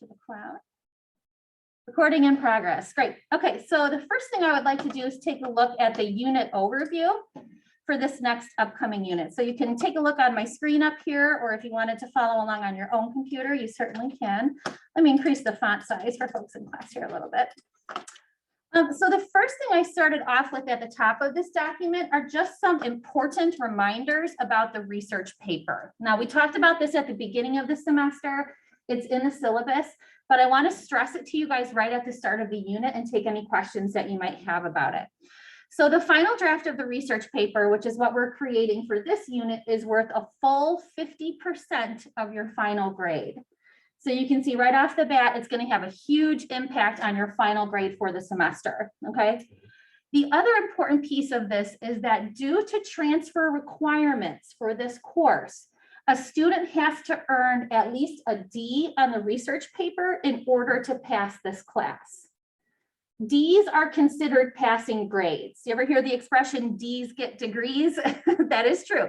to the cloud. Recording in progress. Great. Okay, so the first thing I would like to do is take a look at the unit overview for this next upcoming unit. So you can take a look on my screen up here, or if you wanted to follow along on your own computer, you certainly can. Let me increase the font size for folks in class here a little bit. So the first thing I started off with at the top of this document are just some important reminders about the research paper. Now, we talked about this at the beginning of the semester. It's in the syllabus, but I want to stress it to you guys right at the start of the unit and take any questions that you might have about it. So the final draft of the research paper, which is what we're creating for this unit, is worth a full 50% of your final grade. So you can see right off the bat, it's going to have a huge impact on your final grade for the semester, okay? The other important piece of this is that due to transfer requirements for this course, a student has to earn at least a D on the research paper in order to pass this class. D's are considered passing grades. You ever hear the expression D's get degrees? That is true.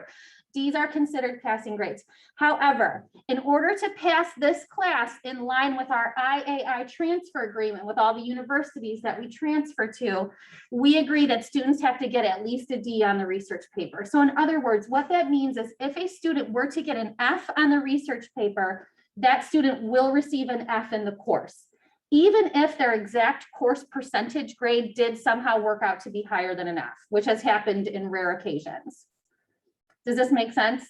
D's are considered passing grades. However, in order to pass this class in line with our IAI transfer agreement with all the universities that we transfer to, we agree that students have to get at least a D on the research paper. So in other words, what that means is if a student were to get an F on the research paper, that student will receive an F in the course, even if their exact course percentage grade did somehow work out to be higher than an F, which has happened in rare occasions. Does this make sense?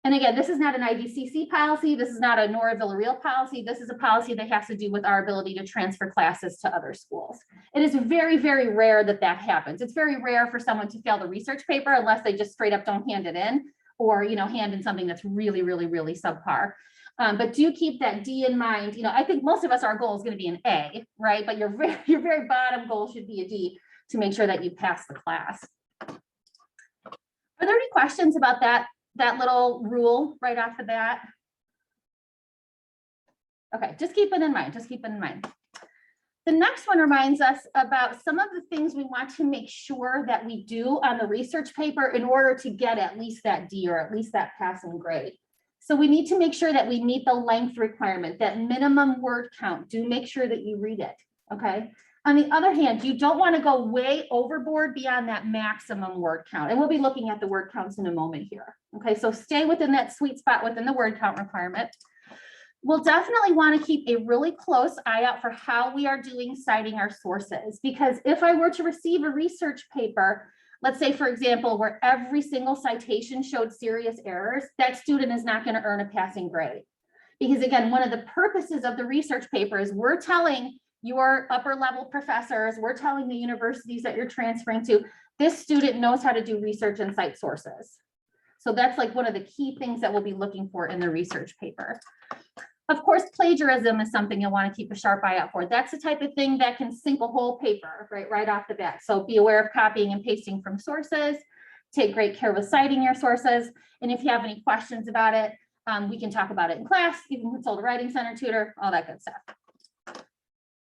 And again, this is not an IVCC policy. This is not a Nora Villarreal policy. This is a policy that has to do with our ability to transfer classes to other schools. It is very, very rare that that happens. It's very rare for someone to fail the research paper unless they just straight up don't hand it in, or hand in something that's really, really, really subpar. But do keep that D in mind. I think most of us, our goal is going to be an A, right? But your very bottom goal should be a D to make sure that you pass the class. Are there any questions about that little rule right off the bat? Okay, just keep it in mind. Just keep it in mind. The next one reminds us about some of the things we want to make sure that we do on the research paper in order to get at least that D or at least that passing grade. So we need to make sure that we meet the length requirement, that minimum word count. Do make sure that you read it, okay? On the other hand, you don't want to go way overboard beyond that maximum word count. And we'll be looking at the word counts in a moment here. Okay, so stay within that sweet spot within the word count requirement. We'll definitely want to keep a really close eye out for how we are doing citing our sources. Because if I were to receive a research paper, let's say, for example, where every single citation showed serious errors, that student is not going to earn a passing grade. Because again, one of the purposes of the research paper is we're telling your upper level professors, we're telling the universities that you're transferring to, this student knows how to do research and cite sources. So that's like one of the key things that we'll be looking for in the research paper. Of course, plagiarism is something you'll want to keep a sharp eye out for. That's the type of thing that can sink a whole paper right off the bat. So be aware of copying and pasting from sources. Take great care with citing your sources. And if you have any questions about it, we can talk about it in class. You can consult a writing center tutor, all that good stuff.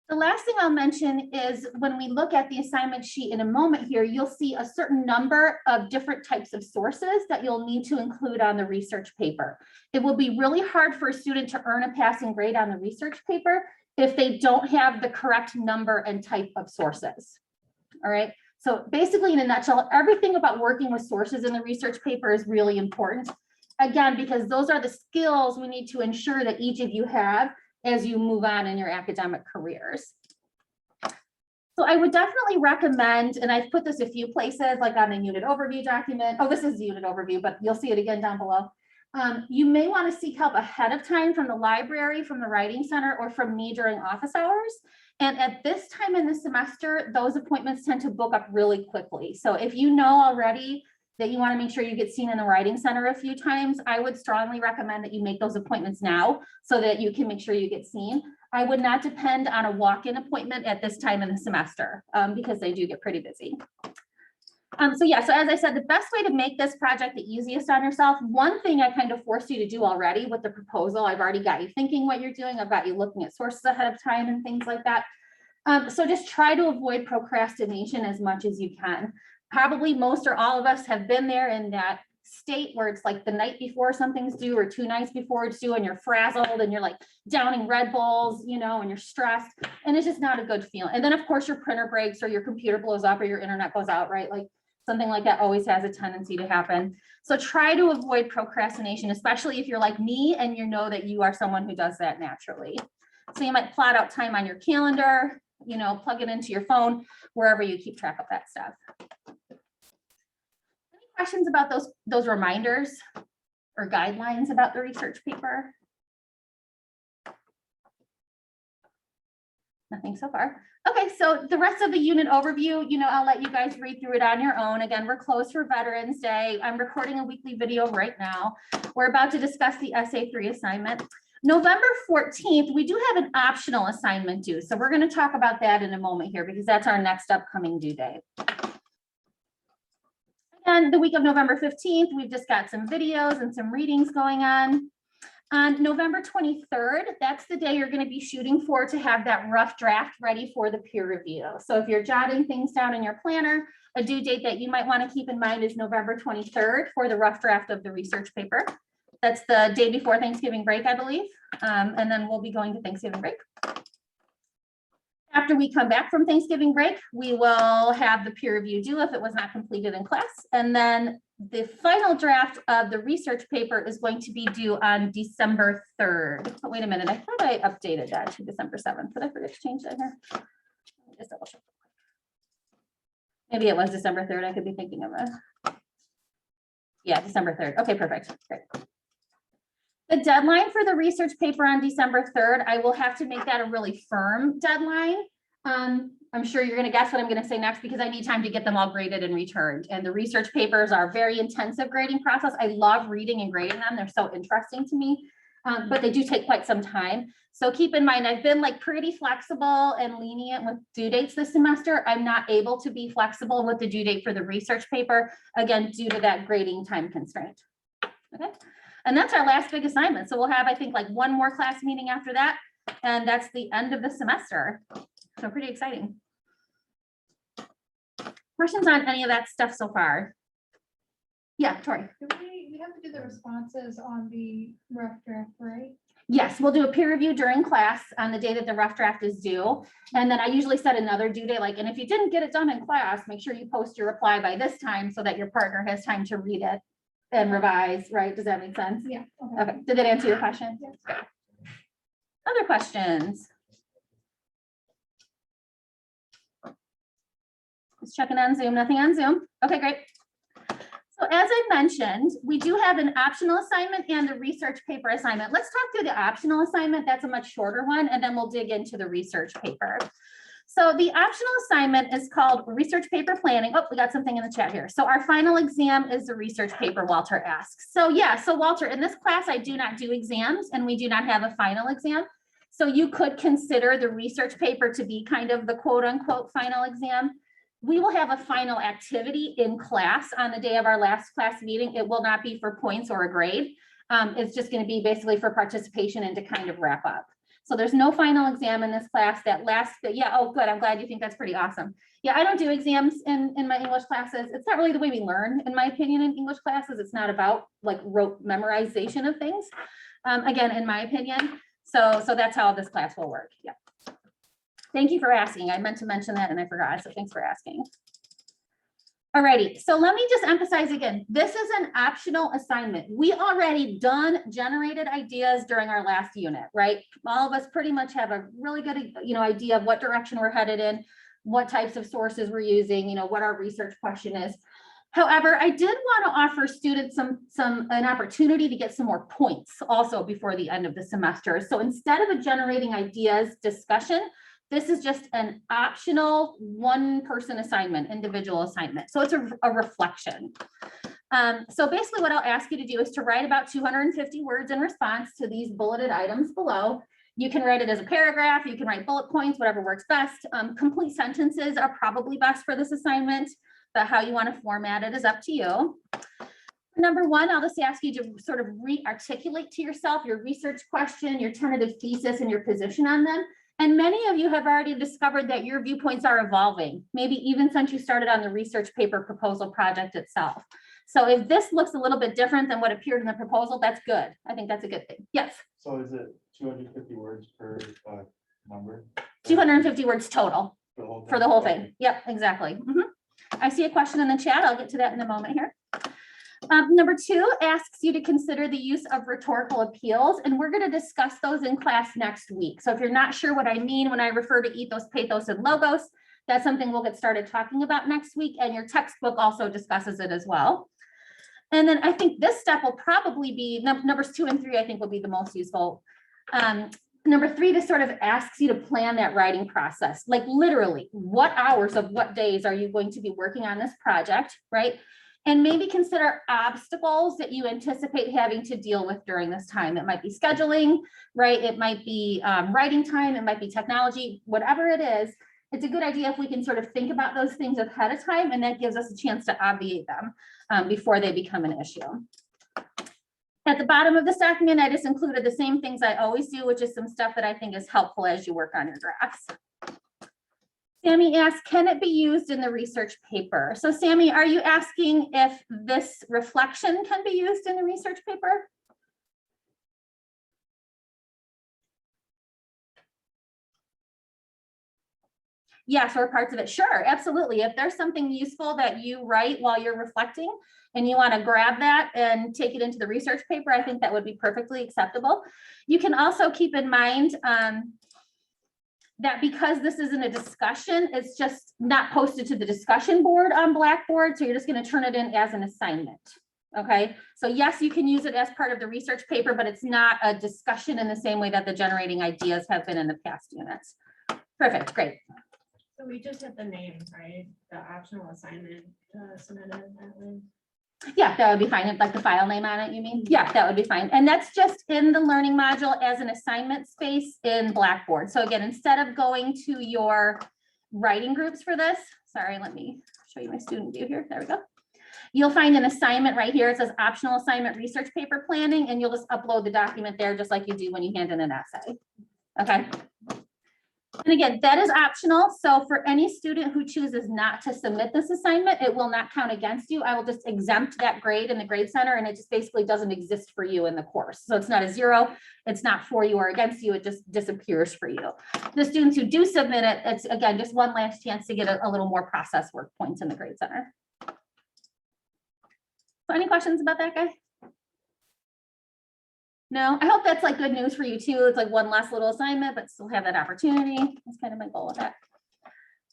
The last thing I'll mention is when we look at the assignment sheet in a moment here, you'll see a certain number of different types of sources that you'll need to include on the research paper. It will be really hard for a student to earn a passing grade on the research paper if they don't have the correct number and type of sources. All right. So basically, in a nutshell, everything about working with sources in the research paper is really important. Again, because those are the skills we need to ensure that each of you have as you move on in your academic careers. So I would definitely recommend, and I've put this a few places, like on the unit overview document. Oh, this is the unit overview, but you'll see it again down below. You may want to seek help ahead of time from the library, from the writing center, or from me during office hours. And at this time in the semester, those appointments tend to book up really quickly. So if you know already that you want to make sure you get seen in the writing center a few times, I would strongly recommend that you make those appointments now so that you can make sure you get seen. I would not depend on a walk-in appointment at this time in the semester because they do get pretty busy. So as I said, the best way to make this project the easiest on yourself, one thing I kind of forced you to do already with the proposal, I've already got you thinking what you're doing, I've got you looking at sources ahead of time and things like that. So just try to avoid procrastination as much as you can. Probably most or all of us have been there in that state where it's like the night before something's due or 2 nights before it's due, and you're frazzled and you're like downing Red Bulls, you know, and you're stressed, and it's just not a good feeling. And then of course your printer breaks or your computer blows up or your internet goes out, right? Like something like that always has a tendency to happen. So try to avoid procrastination, especially if you're like me and you know that you are someone who does that naturally. So you might plot out time on your calendar, you know, plug it into your phone, wherever you keep track of that stuff. Any questions about those reminders or guidelines about the research paper? Nothing so far. Okay, so the rest of the unit overview, you know, I'll let you guys read through it on your own. Again, we're closed for Veterans Day. I'm recording a weekly video right now. We're about to discuss the Essay 3 assignment. November 14th, we do have an optional assignment due. So we're going to talk about that in a moment here because that's our next upcoming due date. And the week of November 15th, we've just got some videos and some readings going on. On November 23rd, that's the day you're going to be shooting for to have that rough draft ready for the peer review. So if you're jotting things down in your planner, a due date that you might want to keep in mind is November 23rd for the rough draft of the research paper. That's the day before Thanksgiving break, I believe. And then we'll be going to Thanksgiving break. After we come back from Thanksgiving break, we will have the peer review due if it was not completed in class. And then the final draft of the research paper is going to be due on December 3rd. Oh, wait a minute, I thought I updated that to December 7th. Did I forget to change that here? Let me just double check. Maybe it was December 3rd. I could be thinking of it. Yeah, December 3rd. Okay, perfect. Great. The deadline for the research paper on December 3rd, I will have to make that a really firm deadline. I'm sure you're going to guess what I'm going to say next because I need time to get them all graded and returned. And the research papers are a very intensive grading process. I love reading and grading them. They're so interesting to me, but they do take quite some time. So keep in mind, I've been like pretty flexible and lenient with due dates this semester. I'm not able to be flexible with the due date for the research paper, again, due to that grading time constraint. Okay. And that's our last big assignment. So we'll have, I think, like one more class meeting after that. And that's the end of the semester. So pretty exciting. Questions on any of that stuff so far? Yeah, Tori. We have to do the responses on the rough draft, right? Yes, we'll do a peer review during class on the day that the rough draft is due. And then I usually set another due date, like, and if you didn't get it done in class, make sure you post your reply by this time so that your partner has time to read it and revise, right? Does that make sense? Yeah. Okay, did that answer your question? Yes. Other questions? Just checking on Zoom, nothing on Zoom. Okay, great. So as I mentioned, we do have an optional assignment and the research paper assignment. Let's talk through the optional assignment. That's a much shorter one, and then we'll dig into the research paper. So the optional assignment is called research paper planning. Oh, we got something in the chat here. So our final exam is the research paper, Walter asks. So yeah, so Walter, in this class, I do not do exams and we do not have a final exam. So you could consider the research paper to be kind of the quote unquote final exam. We will have a final activity in class on the day of our last class meeting. It will not be for points or a grade. It's just going to be basically for participation and to kind of wrap up. So there's no final exam in this class that lasts. Yeah, oh, good. I'm glad you think that's pretty awesome. Yeah, I don't do exams in my English classes. It's not really the way we learn, in my opinion, in English classes. It's not about like rote memorization of things, again, in my opinion. So that's how this class will work. Yeah. Thank you for asking. I meant to mention that and I forgot. So thanks for asking. Alrighty, so let me just emphasize again, this is an optional assignment. We already generated ideas during our last unit, right? All of us pretty much have a really good, idea of what direction we're headed in, what types of sources we're using, what our research question is. However, I did want to offer students an opportunity to get some more points also before the end of the semester. So instead of a generating ideas discussion, this is just an optional one-person assignment, individual assignment. So it's a reflection. So basically what I'll ask you to do is to write about 250 words in response to these bulleted items below. You can write it as a paragraph, you can write bullet points, whatever works best. Complete sentences are probably best for this assignment, but how you want to format it is up to you. Number one, I'll just ask you to sort of re-articulate to yourself your research question, your tentative thesis, and your position on them. And many of you have already discovered that your viewpoints are evolving, maybe even since you started on the research paper proposal project itself. So if this looks a little bit different than what appeared in the proposal, that's good. I think that's a good thing. Yes, So is it 250 words per number? 250 words total for the whole Okay. thing. Yep, exactly. I see a question in the chat. I'll get to that in a moment here. Number 2 asks you to consider the use of rhetorical appeals, and we're going to discuss those in class next week. So if you're not sure what I mean when I refer to ethos, pathos, and logos, that's something we'll get started talking about next week, and your textbook also discusses it as well. And then I think this step will probably be numbers 2 and 3, I think will be the most useful. Number 3 just sort of asks you to plan that writing process, like literally what hours of what days are you going to be working on this project, right? And maybe consider obstacles that you anticipate having to deal with during this time. It might be scheduling, right? It might be writing time, it might be technology, whatever it is. It's a good idea if we can sort of think about those things ahead of time, and that gives us a chance to obviate them before they become an issue. At the bottom of this document, I just included the same things I always do, which is some stuff that I think is helpful as you work on your drafts. Sammy asks, can it be used in the research paper? So Sammy, are you asking if this reflection can be used in the research paper? Yes, or parts of it. Sure, absolutely. If there's something useful that you write while you're reflecting and you want to grab that and take it into the research paper, I think that would be perfectly acceptable. You can also keep in mind that because this isn't a discussion, it's just not posted to the discussion board on Blackboard. So you're just going to turn it in as an assignment. Okay, so yes, you can use it as part of the research paper, but it's not a discussion in the same way that the generating ideas have been in the past units. Perfect, great. So we just hit the name, right? The optional assignment submitted that way. Yeah, that would be fine. Like the file name on it, you mean? Yeah, that would be fine. And that's just in the learning module as an assignment space in Blackboard. So again, instead of going to your writing groups for this, sorry, let me show you my student view here. There we go. You'll find an assignment right here. It says optional assignment research paper planning, and you'll just upload the document there just like you do when you hand in an essay. Okay. And again, that is optional. So for any student who chooses not to submit this assignment, it will not count against you. I will just exempt that grade in the grade center, and it just basically doesn't exist for you in the course. So it's not a 0. It's not for you or against you. It just disappears for you. The students who do submit it, it's again, just one last chance to get a little more process work points in the grade center. So any questions about that guy? No, I hope that's like good news for you too. It's like one last little assignment, but still have that opportunity. That's kind of my goal with that.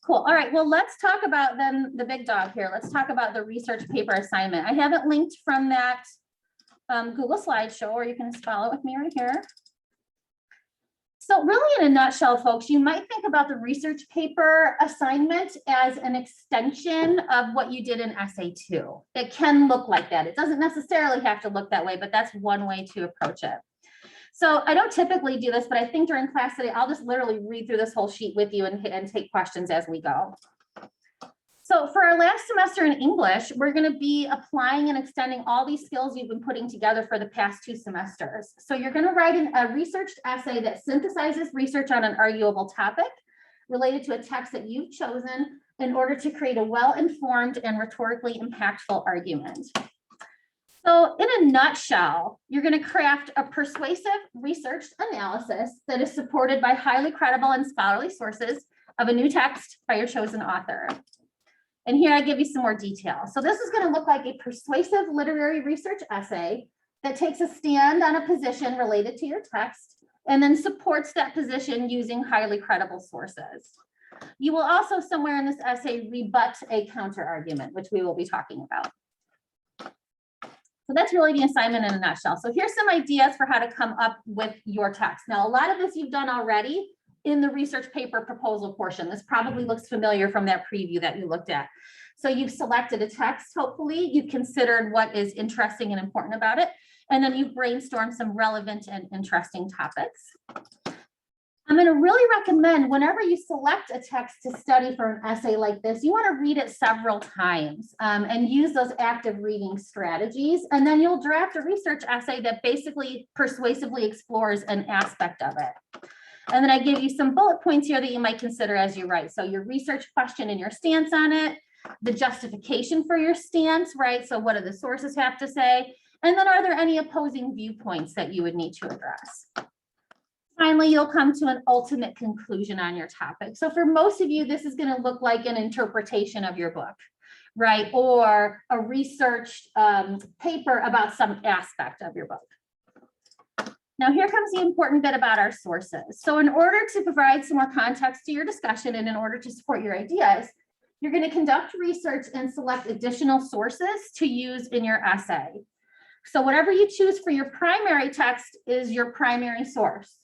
Cool. All right. Well, let's talk about then the big dog here. Let's talk about the research paper assignment. I have it linked from that Google slideshow, or you can just follow it with me right here. So really in a nutshell, folks, you might think about the research paper assignment as an extension of what you did in essay 2. It can look like that. It doesn't necessarily have to look that way, but that's one way to approach it. So I don't typically do this, but I think during class today, I'll just literally read through this whole sheet with you and take questions as we go. So for our last semester in English, we're going to be applying and extending all these skills you've been putting together for the past 2 semesters. So you're going to write a researched essay that synthesizes research on an arguable topic related to a text that you've chosen in order to create a well-informed and rhetorically impactful argument. So in a nutshell, you're going to craft a persuasive researched analysis that is supported by highly credible and scholarly sources of a new text by your chosen author. And here I give you some more detail. So this is going to look like a persuasive literary research essay that takes a stand on a position related to your text and then supports that position using highly credible sources. You will also somewhere in this essay rebut a counter argument, which we will be talking about. So that's really the assignment in a nutshell. So here's some ideas for how to come up with your text. Now, a lot of this you've done already in the research paper proposal portion. This probably looks familiar from that preview that you looked at. So you've selected a text, hopefully, you've considered what is interesting and important about it, and then you've brainstormed some relevant and interesting topics. I'm going to really recommend whenever you select a text to study for an essay like this, you want to read it several times and use those active reading strategies. And then you'll draft a research essay that basically persuasively explores an aspect of it. And then I give you some bullet points here that you might consider as you write. So your research question and your stance on it, the justification for your stance, right? So what do the sources have to say? And then are there any opposing viewpoints that you would need to address? Finally, you'll come to an ultimate conclusion on your topic. So for most of you, this is going to look like an interpretation of your book, right? Or a research paper about some aspect of your book. Now, here comes the important bit about our sources. So in order to provide some more context to your discussion and in order to support your ideas, you're going to conduct research and select additional sources to use in your essay. So whatever you choose for your primary text is your primary source.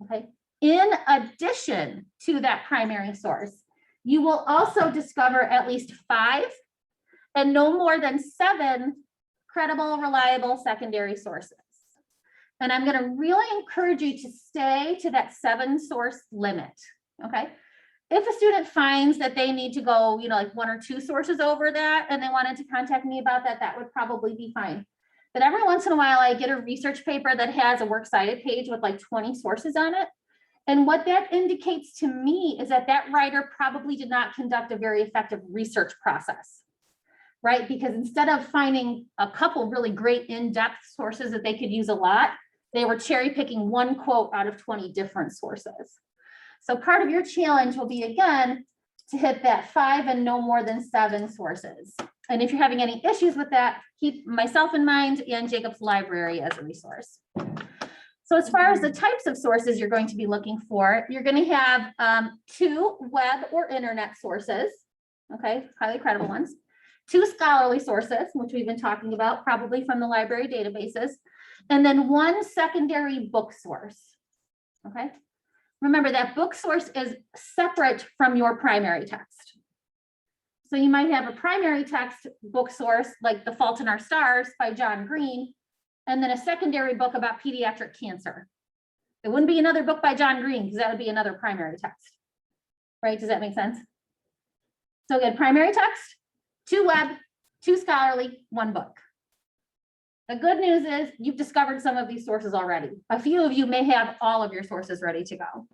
Okay. In addition to that primary source, you will also discover at least 5 and no more than 7 credible, reliable secondary sources. And I'm going to really encourage you to stay to that 7 source limit. Okay. If a student finds that they need to go, like 1 or 2 sources over that, and they wanted to contact me about that, that would probably be fine. But every once in a while, I get a research paper that has a works cited page with like 20 sources on it. And what that indicates to me is that that writer probably did not conduct a very effective research process, right? Because instead of finding a couple really great in-depth sources that they could use a lot, they were cherry picking 1 quote out of 20 different sources. So part of your challenge will be, again, to hit that 5 and no more than 7 sources. And if you're having any issues with that, keep myself in mind and Jacob's Library as a resource. So as far as the types of sources you're going to be looking for, you're going to have 2 web or internet sources, okay, highly credible ones, 2 scholarly sources, which we've been talking about, probably from the library databases, and then 1 secondary book source, okay? Remember that book source is separate from your primary text. So you might have a primary text book source like The Fault in Our Stars by John Green, and then a secondary book about pediatric cancer. It wouldn't be another book by John Green because that would be another primary text, right? Does that make sense? So again, primary text, 2 web, 2 scholarly, 1 book. The good news is you've discovered some of these sources already. A few of you may have all of your sources ready to go.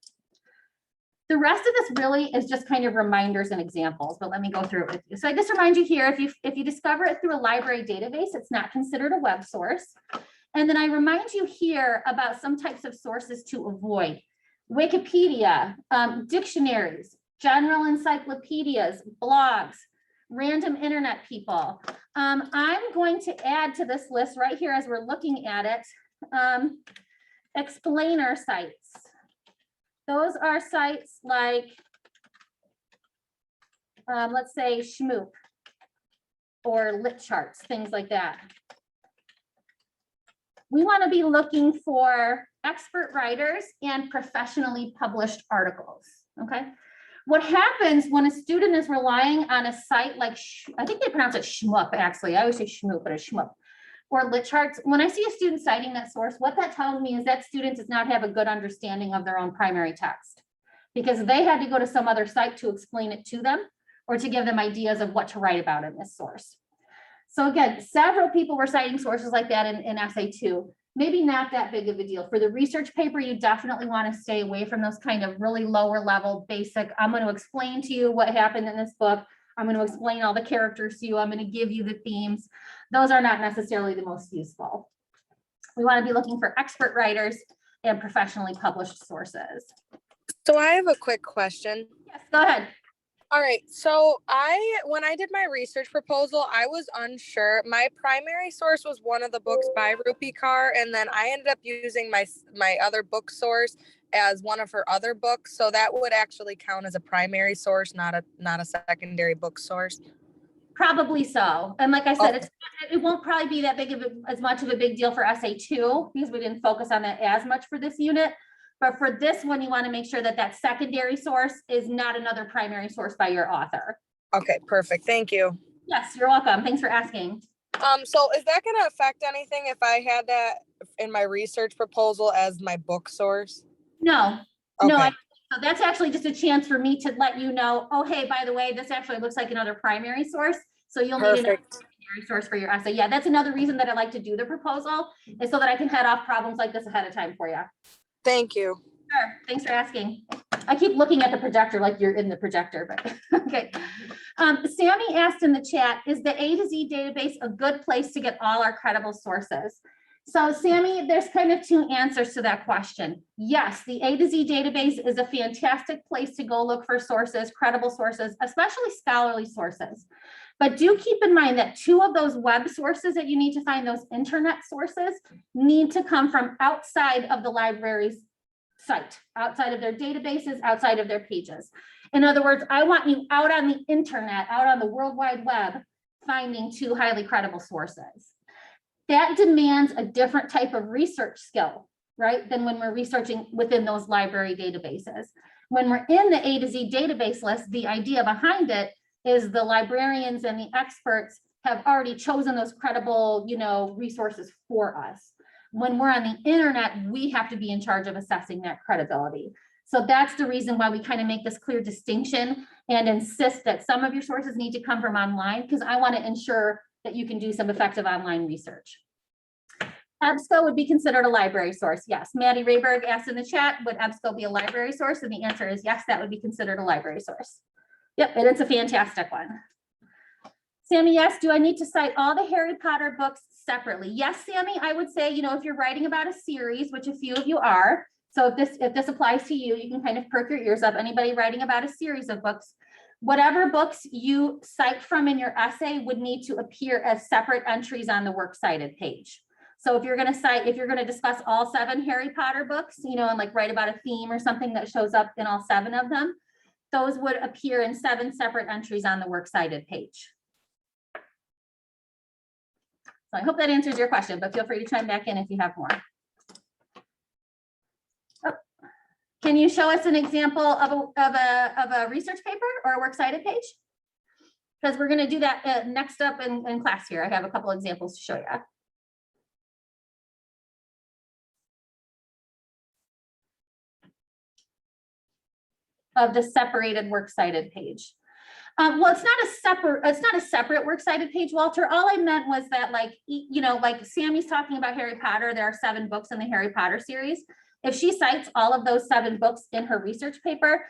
The rest of this really is just kind of reminders and examples, but let me go through it with you. So I just remind you here, if you discover it through a library database, it's not considered a web source. And then I remind you here about some types of sources to avoid. Wikipedia, dictionaries, general encyclopedias, blogs, random internet people. I'm going to add to this list right here as we're looking at it, explainer sites. Those are sites like, let's say Shmoop or Lit Charts, things like that. We want to be looking for expert writers and professionally published articles, okay? What happens when a student is relying on a site like, I think they pronounce it Shmoop, actually. I always say Shmoop, but it's Shmoop. Or Lit Charts. When I see a student citing that source, what that tells me is that student does not have a good understanding of their own primary text because they had to go to some other site to explain it to them or to give them ideas of what to write about in this source. So again, several people were citing sources like that in essay 2. Maybe not that big of a deal. For the research paper, you definitely want to stay away from those kind of really lower level basic, I'm going to explain to you what happened in this book. I'm going to explain all the characters to you. I'm going to give you the themes. Those are not necessarily the most useful. We want to be looking for expert writers and professionally published sources. So I have a quick question. Yes, go ahead. All right. So when I did my research proposal, I was unsure. My primary source was one of the books by Rupi Kaur, and then I ended up using my other book source as one of her other books. So that would actually count as a primary source, not a secondary book source. Probably so. And like I said, it won't probably be that big of as much of a big deal for essay 2 because we didn't focus on that as much for this unit. But for this one, you want to make sure that that secondary source is not another primary source by your author. Okay, perfect. Thank you. Yes, you're welcome. Thanks for asking. So is that going to affect anything if I had that in my research proposal as my book source? No, Okay. no. So that's actually just a chance for me to let you know, oh, hey, by the way, this actually looks like another primary source. So you'll need another primary source for your essay. Yeah, that's another reason that I like to do the proposal is so that I can head off problems like this ahead of time for you. Thank you. Sure. Thanks for asking. I keep looking at the projector like you're in the projector, but okay. Sammy asked in the chat, is the A to Z database a good place to get all our credible sources? So Sammy, there's kind of two answers to that question. Yes, the A to Z database is a fantastic place to go look for sources, credible sources, especially scholarly sources. But do keep in mind that two of those web sources that you need to find, those internet sources, need to come from outside of the library's site, outside of their databases, outside of their pages. In other words, I want you out on the internet, out on the World Wide Web, finding two highly credible sources. That demands a different type of research skill, right, than when we're researching within those library databases. When we're in the A to Z database list, the idea behind it is the librarians and the experts have already chosen those credible, resources for us. When we're on the internet, we have to be in charge of assessing that credibility. So that's the reason why we kind of make this clear distinction and insist that some of your sources need to come from online, because I want to ensure that you can do some effective online research. EBSCO would be considered a library source. Yes, Maddie Rayberg asked in the chat, would EBSCO be a library source? And the answer is yes, that would be considered a library source. Yep, and it's a fantastic one. Sammy, yes, do I need to cite all the Harry Potter books separately? Yes, Sammy, I would say, if you're writing about a series, which a few of you are, so if this applies to you, you can kind of perk your ears up. Anybody writing about a series of books, whatever books you cite from in your essay would need to appear as separate entries on the works cited page. So if you're going to discuss all 7 Harry Potter books, and like write about a theme or something that shows up in all 7 of them, those would appear in 7 separate entries on the works cited page. So I hope that answers your question, but feel free to chime back in if you have more. Oh. Can you show us an example of a research paper or a works cited page? Because we're going to do that next up in class here. I have a couple examples to show you. Of the separated works cited page. Well, it's not a separate works cited page, Walter. All I meant was that, like Sammy's talking about Harry Potter, there are 7 books in the Harry Potter series. If she cites all of those 7 books in her research paper,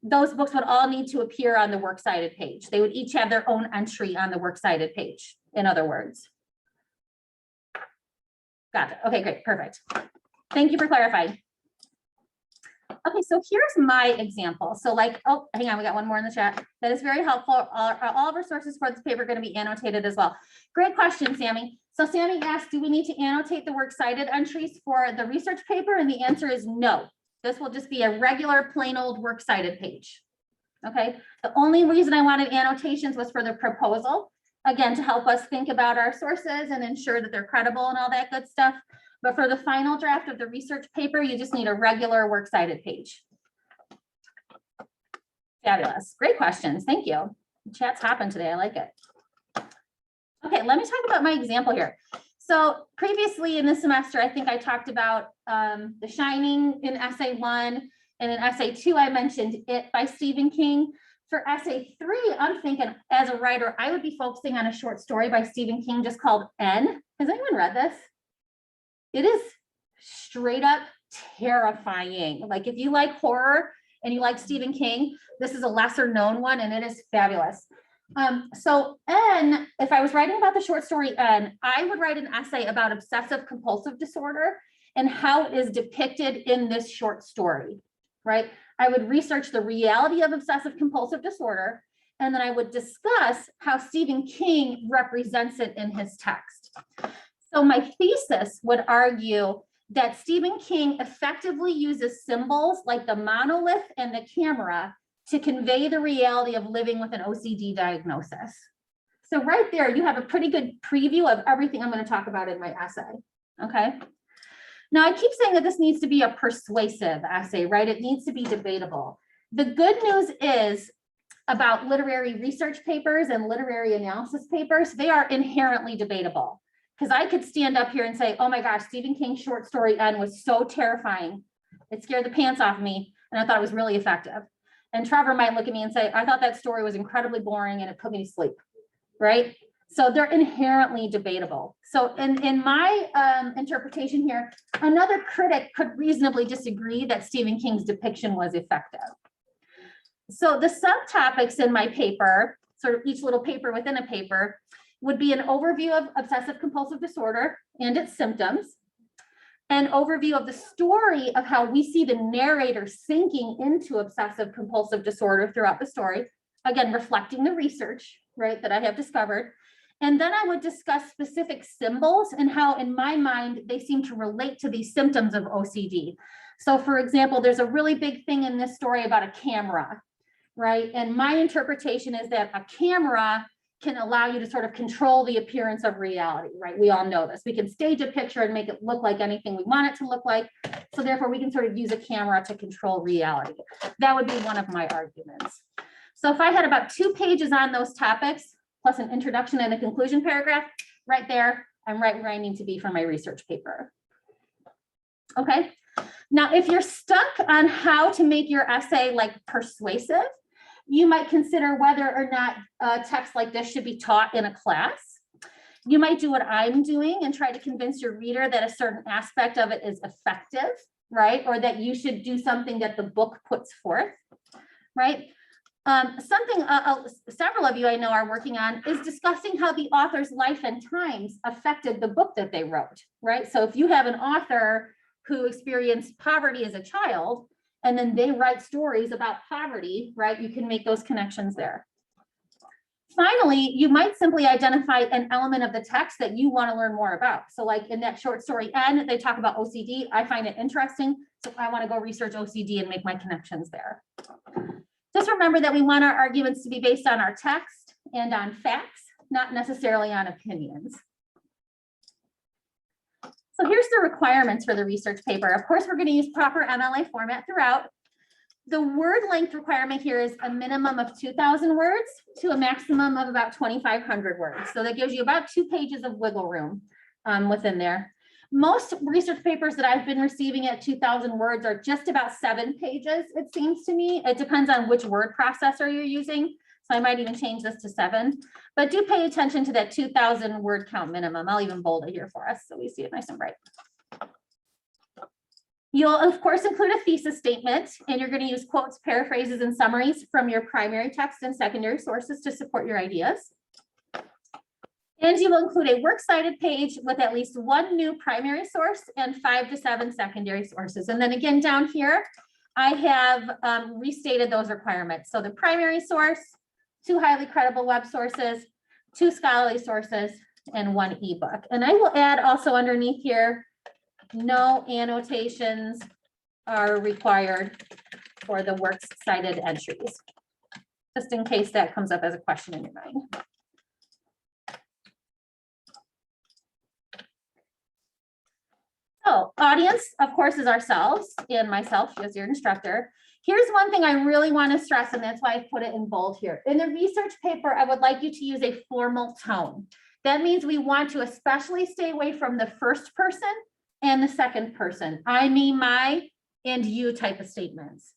those books would all need to appear on the works cited page. They would each have their own entry on the works cited page, in other words. Got it. Okay, great, perfect. Thank you for clarifying. Okay, so here's my example. So oh, hang on, we got one more in the chat. That is very helpful. All of our sources for this paper are going to be annotated as well. Great question, Sammy. So Sammy asked, do we need to annotate the works cited entries for the research paper? And the answer is no. This will just be a regular plain old works cited page. Okay, the only reason I wanted annotations was for the proposal. Again, to help us think about our sources and ensure that they're credible and all that good stuff. But for the final draft of the research paper, you just need a regular works cited page. Fabulous. Great questions. Thank you. The chat's hopping today. I like it. Okay, let me talk about my example here. So previously in this semester, I think I talked about The Shining in essay 1, and in essay 2, I mentioned It by Stephen King. For essay 3, I'm thinking as a writer, I would be focusing on a short story by Stephen King just called N. Has anyone read this? It is straight up terrifying. Like if you like horror and you like Stephen King, this is a lesser known one and it is fabulous. So N, if I was writing about the short story N, I would write an essay about obsessive compulsive disorder and how it is depicted in this short story, right? I would research the reality of obsessive compulsive disorder, and then I would discuss how Stephen King represents it in his text. So my thesis would argue that Stephen King effectively uses symbols like the monolith and the camera to convey the reality of living with an OCD diagnosis. So right there, you have a pretty good preview of everything I'm going to talk about in my essay, okay? Now I keep saying that this needs to be a persuasive essay, right? It needs to be debatable. The good news is about literary research papers and literary analysis papers, they are inherently debatable. Because I could stand up here and say, oh my gosh, Stephen King's short story N was so terrifying. It scared the pants off me and I thought it was really effective. And Trevor might look at me and say, I thought that story was incredibly boring and it put me to sleep, right? So they're inherently debatable. So in my interpretation here, another critic could reasonably disagree that Stephen King's depiction was effective. So the subtopics in my paper, sort of each little paper within a paper, would be an overview of obsessive compulsive disorder and its symptoms, an overview of the story of how we see the narrator sinking into obsessive compulsive disorder throughout the story, again, reflecting the research, right, that I have discovered. And then I would discuss specific symbols and how, in my mind, they seem to relate to these symptoms of OCD. So for example, there's a really big thing in this story about a camera, right? And my interpretation is that a camera can allow you to sort of control the appearance of reality, right? We all know this. We can stage a picture and make it look like anything we want it to look like. So therefore, we can sort of use a camera to control reality. That would be one of my arguments. So if I had about 2 pages on those topics, plus an introduction and a conclusion paragraph, right there, I'm right where I need to be for my research paper. Okay. Now, if you're stuck on how to make your essay like persuasive, you might consider whether or not a text like this should be taught in a class. You might do what I'm doing and try to convince your reader that a certain aspect of it is effective, right? Or that you should do something that the book puts forth, right? Something several of you I know are working on is discussing how the author's life and times affected the book that they wrote, right? So if you have an author who experienced poverty as a child, and then they write stories about poverty, right? You can make those connections there. Finally, you might simply identify an element of the text that you want to learn more about. So like in that short story N, they talk about OCD. I find it interesting. So I want to go research OCD and make my connections there. Just remember that we want our arguments to be based on our text and on facts, not necessarily on opinions. So here's the requirements for the research paper. Of course, we're going to use proper MLA format throughout. The word length requirement here is a minimum of 2,000 words to a maximum of about 2,500 words. So that gives you about 2 pages of wiggle room within there. Most research papers that I've been receiving at 2,000 words are just about 7 pages, it seems to me. It depends on which word processor you're using. So I might even change this to 7, but do pay attention to that 2,000 word count minimum. I'll even bold it here for us so we see it nice and bright. You'll of course include a thesis statement, and you're going to use quotes, paraphrases, and summaries from your primary text and secondary sources to support your ideas. And you will include a works cited page with at least 1 new primary source and 5 to 7 secondary sources. And then again, down here, I have restated those requirements. So the primary source, 2 highly credible web sources, 2 scholarly sources, and 1 ebook. And I will add also underneath here, no annotations are required for the works cited entries, just in case that comes up as a question in your mind. So audience, of course, is ourselves and myself as your instructor. Here's one thing I really want to stress, and that's why I put it in bold here. In the research paper, I would like you to use a formal tone. That means we want to especially stay away from the first person and the second person. I, me, my, and you type of statements.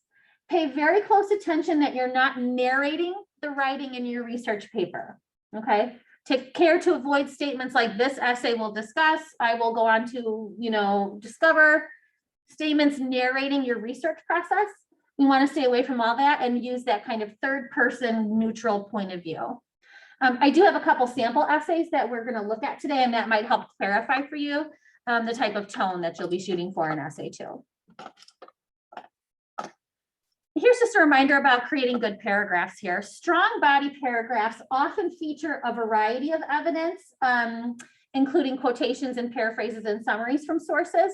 Pay very close attention that you're not narrating the writing in your research paper, okay? Take care to avoid statements like this essay will discuss, I will go on to, discover, statements narrating your research process. We want to stay away from all that and use that kind of third person neutral point of view. I do have a couple sample essays that we're going to look at today, and that might help clarify for you the type of tone that you'll be shooting for in essay 2. Here's just a reminder about creating good paragraphs here. Strong body paragraphs often feature a variety of evidence, including quotations and paraphrases and summaries from sources.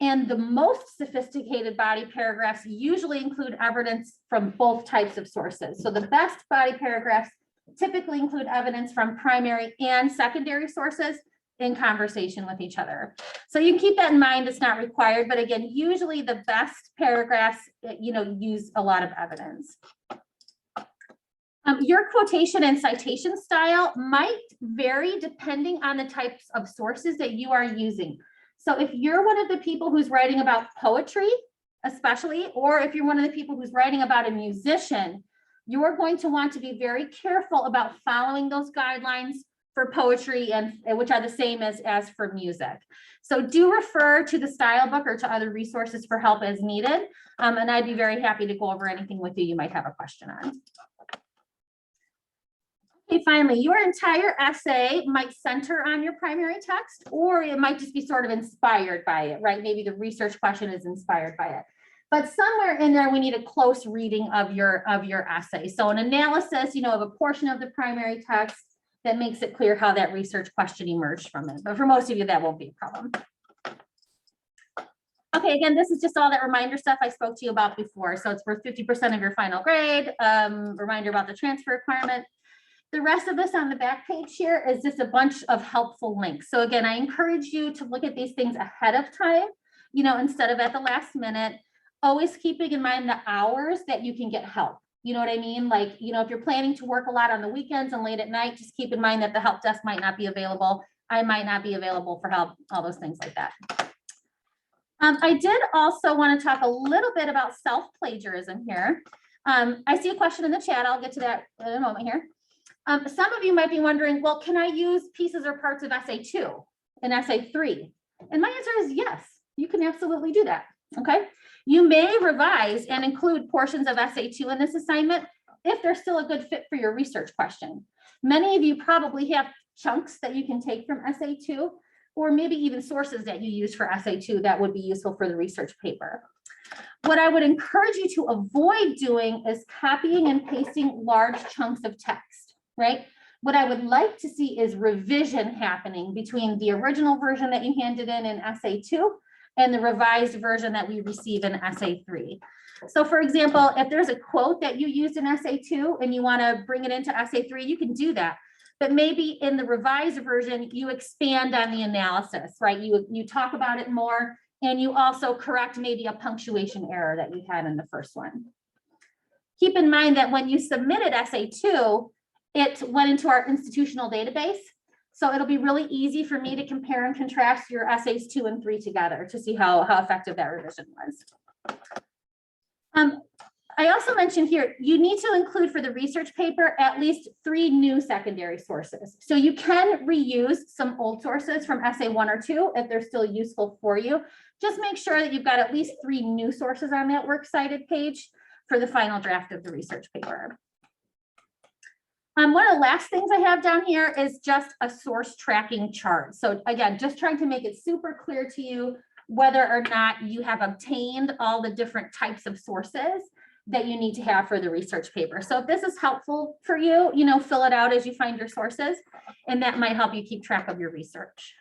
And the most sophisticated body paragraphs usually include evidence from both types of sources. So the best body paragraphs typically include evidence from primary and secondary sources in conversation with each other. So you can keep that in mind. It's not required, but again, usually the best paragraphs, use a lot of evidence. Your quotation and citation style might vary depending on the types of sources that you are using. So if you're one of the people who's writing about poetry, especially, or if you're one of the people who's writing about a musician, you're going to want to be very careful about following those guidelines for poetry and which are the same as for music. So do refer to the style book or to other resources for help as needed. And I'd be very happy to go over anything with you might have a question on. Okay, finally, your entire essay might center on your primary text, or it might just be sort of inspired by it, right? Maybe the research question is inspired by it. But somewhere in there, we need a close reading of your essay. So an analysis, of a portion of the primary text that makes it clear how that research question emerged from it. But for most of you, that won't be a problem. Okay, again, this is just all that reminder stuff I spoke to you about before. So it's worth 50% of your final grade. Reminder about the transfer requirement. The rest of this on the back page here is just a bunch of helpful links. So again, I encourage you to look at these things ahead of time, instead of at the last minute, always keeping in mind the hours that you can get help. You know what I mean? Like, if you're planning to work a lot on the weekends and late at night, just keep in mind that the help desk might not be available. I might not be available for help, all those things like that. I did also want to talk a little bit about self-plagiarism here. I see a question in the chat. I'll get to that in a moment here. Some of you might be wondering, well, can I use pieces or parts of essay 2 and essay 3? And my answer is yes, you can absolutely do that, okay? You may revise and include portions of essay 2 in this assignment if they're still a good fit for your research question. Many of you probably have chunks that you can take from essay 2, or maybe even sources that you use for essay 2 that would be useful for the research paper. What I would encourage you to avoid doing is copying and pasting large chunks of text. Right? What I would like to see is revision happening between the original version that you handed in essay 2 and the revised version that we receive in essay 3. So for example, if there's a quote that you used in essay 2 and you want to bring it into essay 3, you can do that. But maybe in the revised version, you expand on the analysis, right? You talk about it more, and you also correct maybe a punctuation error that you had in the first one. Keep in mind that when you submitted essay 2, it went into our institutional database. So it'll be really easy for me to compare and contrast your essays 2 and 3 together to see how effective that revision was. I also mentioned here, you need to include for the research paper at least 3 new secondary sources. So you can reuse some old sources from essay 1 or 2 if they're still useful for you. Just make sure that you've got at least 3 new sources on that works cited page for the final draft of the research paper. One of the last things I have down here is just a source tracking chart. So again, just trying to make it super clear to you whether or not you have obtained all the different types of sources that you need to have for the research paper. So if this is helpful for you, fill it out as you find your sources, and that might help you keep track of your research.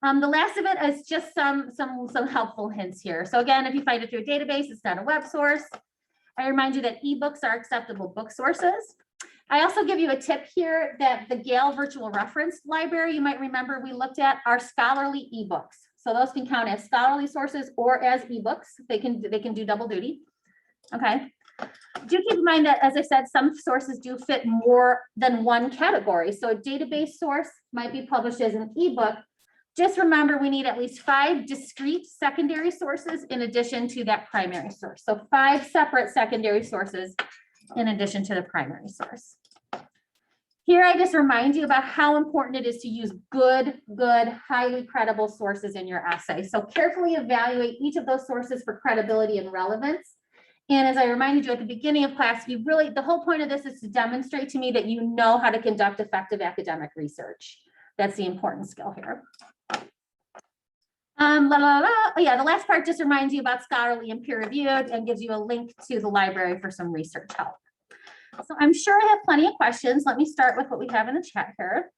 The last of it is just some helpful hints here. So again, if you find it through a database, it's not a web source. I remind you that ebooks are acceptable book sources. I also give you a tip here that the Gale Virtual Reference Library, you might remember we looked at, are scholarly ebooks. So those can count as scholarly sources or as ebooks. They can do double duty. Okay. Do keep in mind that, as I said, some sources do fit more than one category. So a database source might be published as an ebook. Just remember, we need at least 5 discrete secondary sources in addition to that primary source. So 5 separate secondary sources in addition to the primary source. Here, I just remind you about how important it is to use good, highly credible sources in your essay. So carefully evaluate each of those sources for credibility and relevance. And as I reminded you at the beginning of class, the whole point of this is to demonstrate to me that you know how to conduct effective academic research. That's the important skill here. Yeah, the last part just reminds you about scholarly and peer reviewed and gives you a link to the library for some research help. So I'm sure I have plenty of questions. Let me start with what we have in the chat here.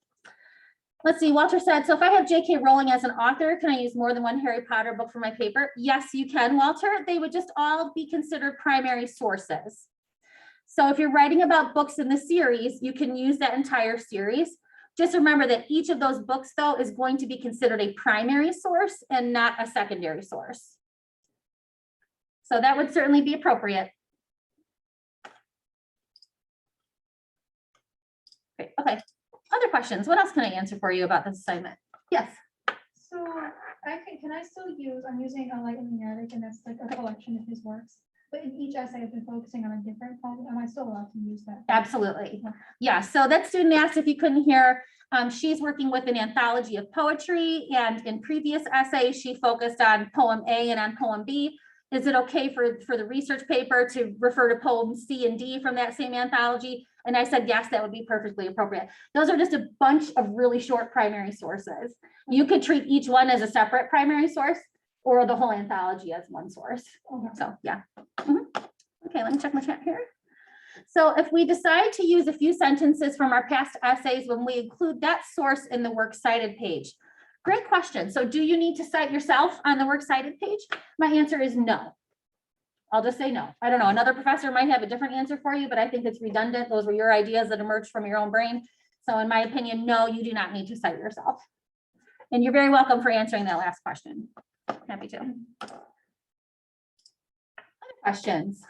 Let's see, Walter said, so if I have J.K. Rowling as an author, can I use more than one Harry Potter book for my paper? Yes, you can, Walter. They would just all be considered primary sources. So if you're writing about books in the series, you can use that entire series. Just remember that each of those books, though, is going to be considered a primary source and not a secondary source. So that would certainly be appropriate. Great. Okay. Other questions? What else can I answer for you about this assignment? Yes. So can I still use, I'm using Light in the Attic, and that's like a collection of his works. But in each essay, I've been focusing on a different topic. Am I still allowed to use that? Absolutely. Yeah, so that student asked if you couldn't hear, she's working with an anthology of poetry, and in previous essays, she focused on poem A and on poem B. Is it okay for the research paper to refer to poems C and D from that same anthology? And I said, yes, that would be perfectly appropriate. Those are just a bunch of really short primary sources. You could treat each one as a separate primary source or the whole anthology as one source. Okay. So, yeah. Mhm. Okay, let me check my chat here. So if we decide to use a few sentences from our past essays when we include that source in the works cited page. Great question. So do you need to cite yourself on the works cited page? My answer is no. I'll just say no. I don't know. Another professor might have a different answer for you, but I think it's redundant. Those were your ideas that emerged from your own brain. So in my opinion, no, you do not need to cite yourself. And you're very welcome for answering that last question. Happy to. Other questions?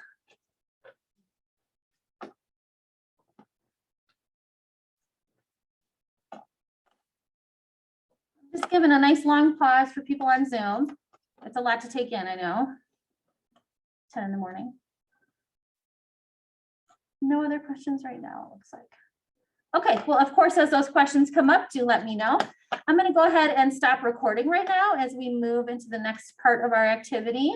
Just giving a nice long pause for people on Zoom. It's a lot to take in, I know. 10 in the morning. No other questions right now, it looks like. Okay, well, of course, as those questions come up, do let me know. I'm going to go ahead and stop recording right now as we move into the next part of our activity.